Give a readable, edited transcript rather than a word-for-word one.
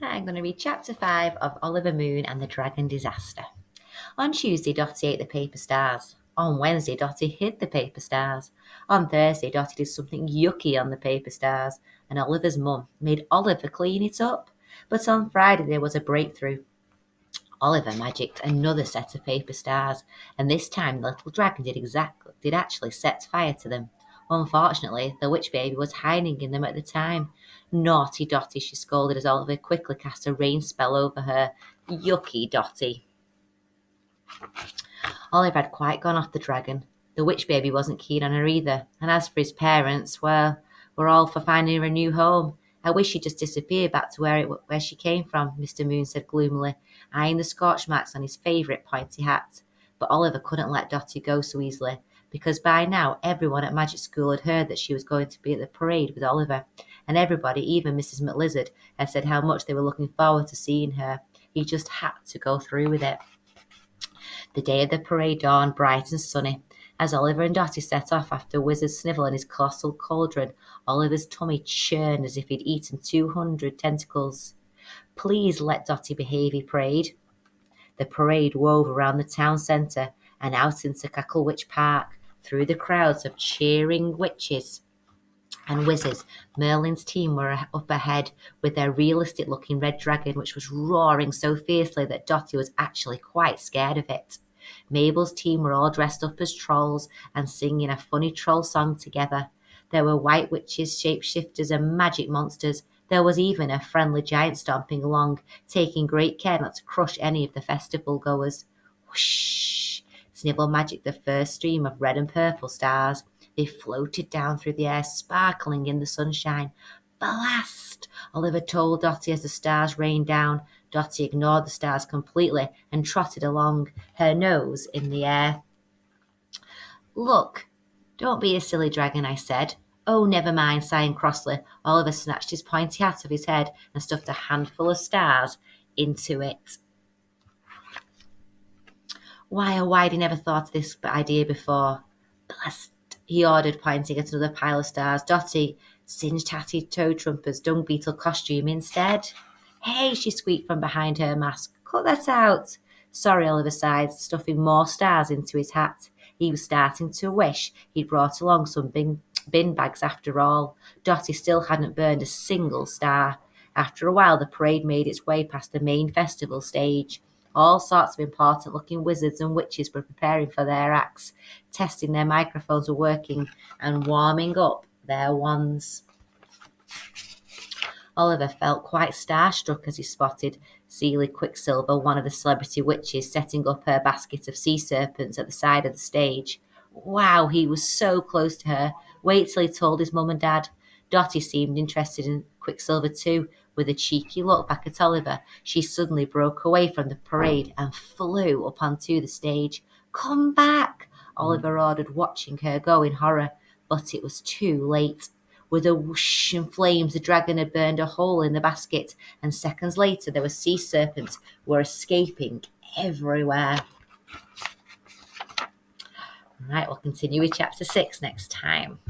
I'm going to read Chapter 5 of Oliver Moon and the Dragon Disaster. On Tuesday, Dotty ate the paper stars. On Wednesday, Dotty hid the paper stars. On Thursday, Dotty did something yucky on the paper stars, and Oliver's mum made Oliver clean it up. But on Friday, there was a breakthrough. Oliver magicked another set of paper stars, and this time the little dragon did actually set fire to them. Unfortunately, the witch baby was hiding in them at the time. Naughty Dotty, she scolded as Oliver quickly cast a rain spell over her. Yucky Dotty. Oliver had quite gone off the dragon. The witch baby wasn't keen on her either, and as for his parents, well, we're all for finding her a new home. I wish she'd just disappeared back to where she came from, Mr. Moon said gloomily, eyeing the scorch marks on his favourite pointy hat. But Oliver couldn't let Dotty go so easily, because by now everyone at Magic School had heard that she was going to be at the parade with Oliver, and everybody, even Mrs. McLizard, had said how much they were looking forward to seeing her. He just had to go through with it. The day of the parade dawned bright and sunny. As Oliver and Dotty set off after Wizard Snivel and his colossal cauldron, Oliver's tummy churned as if he'd eaten 200 tentacles. Please let Dotty behave, he prayed. The parade wove around the town centre and out into Cacklewitch Park, through the crowds of cheering witches and wizards. Merlin's team were up ahead with their realistic-looking red dragon, which was roaring so fiercely that Dotty was actually quite scared of it. Mabel's team were all dressed up as trolls and singing a funny troll song together. There were white witches, shapeshifters, and magic monsters. There was even a friendly giant stomping along, taking great care not to crush any of the festival goers. Whoosh! Snivel magicked the first stream of red and purple stars. They floated down through the air, sparkling in the sunshine. Blast! Oliver told Dotty as the stars rained down. Dotty ignored the stars completely and trotted along, her nose in the air. Look, don't be a silly dragon, I said. Oh, never mind, sighing crossly. Oliver snatched his pointy hat off his head and stuffed a handful of stars into it. Why, oh, why'd he never thought of this idea before? Blast! He ordered, pointing at another pile of stars. Dotty, singed Hattie Toad Trumper's dung beetle costume instead. Hey, she squeaked from behind her mask. Cut that out. Sorry, Oliver sighed, stuffing more stars into his hat. He was starting to wish he'd brought along some bin bags after all. Dotty still hadn't burned a single star. After a while, the parade made its way past the main festival stage. All sorts of important-looking wizards and witches were preparing for their acts, testing their microphones were working, and warming up their wands. Oliver felt quite starstruck as he spotted Seelie Quicksilver, one of the celebrity witches, setting up her basket of sea serpents at the side of the stage. Wow, he was so close to her. Wait till he told his mum and dad. Dotty seemed interested in Quicksilver too. With a cheeky look back at Oliver, she suddenly broke away from the parade and flew up onto the stage. Come back, Oliver ordered, watching her go in horror. But it was too late. With a whoosh and flames, the dragon had burned a hole in the basket, and seconds later there were sea serpents were escaping everywhere. Right, we'll continue with chapter 6 next time.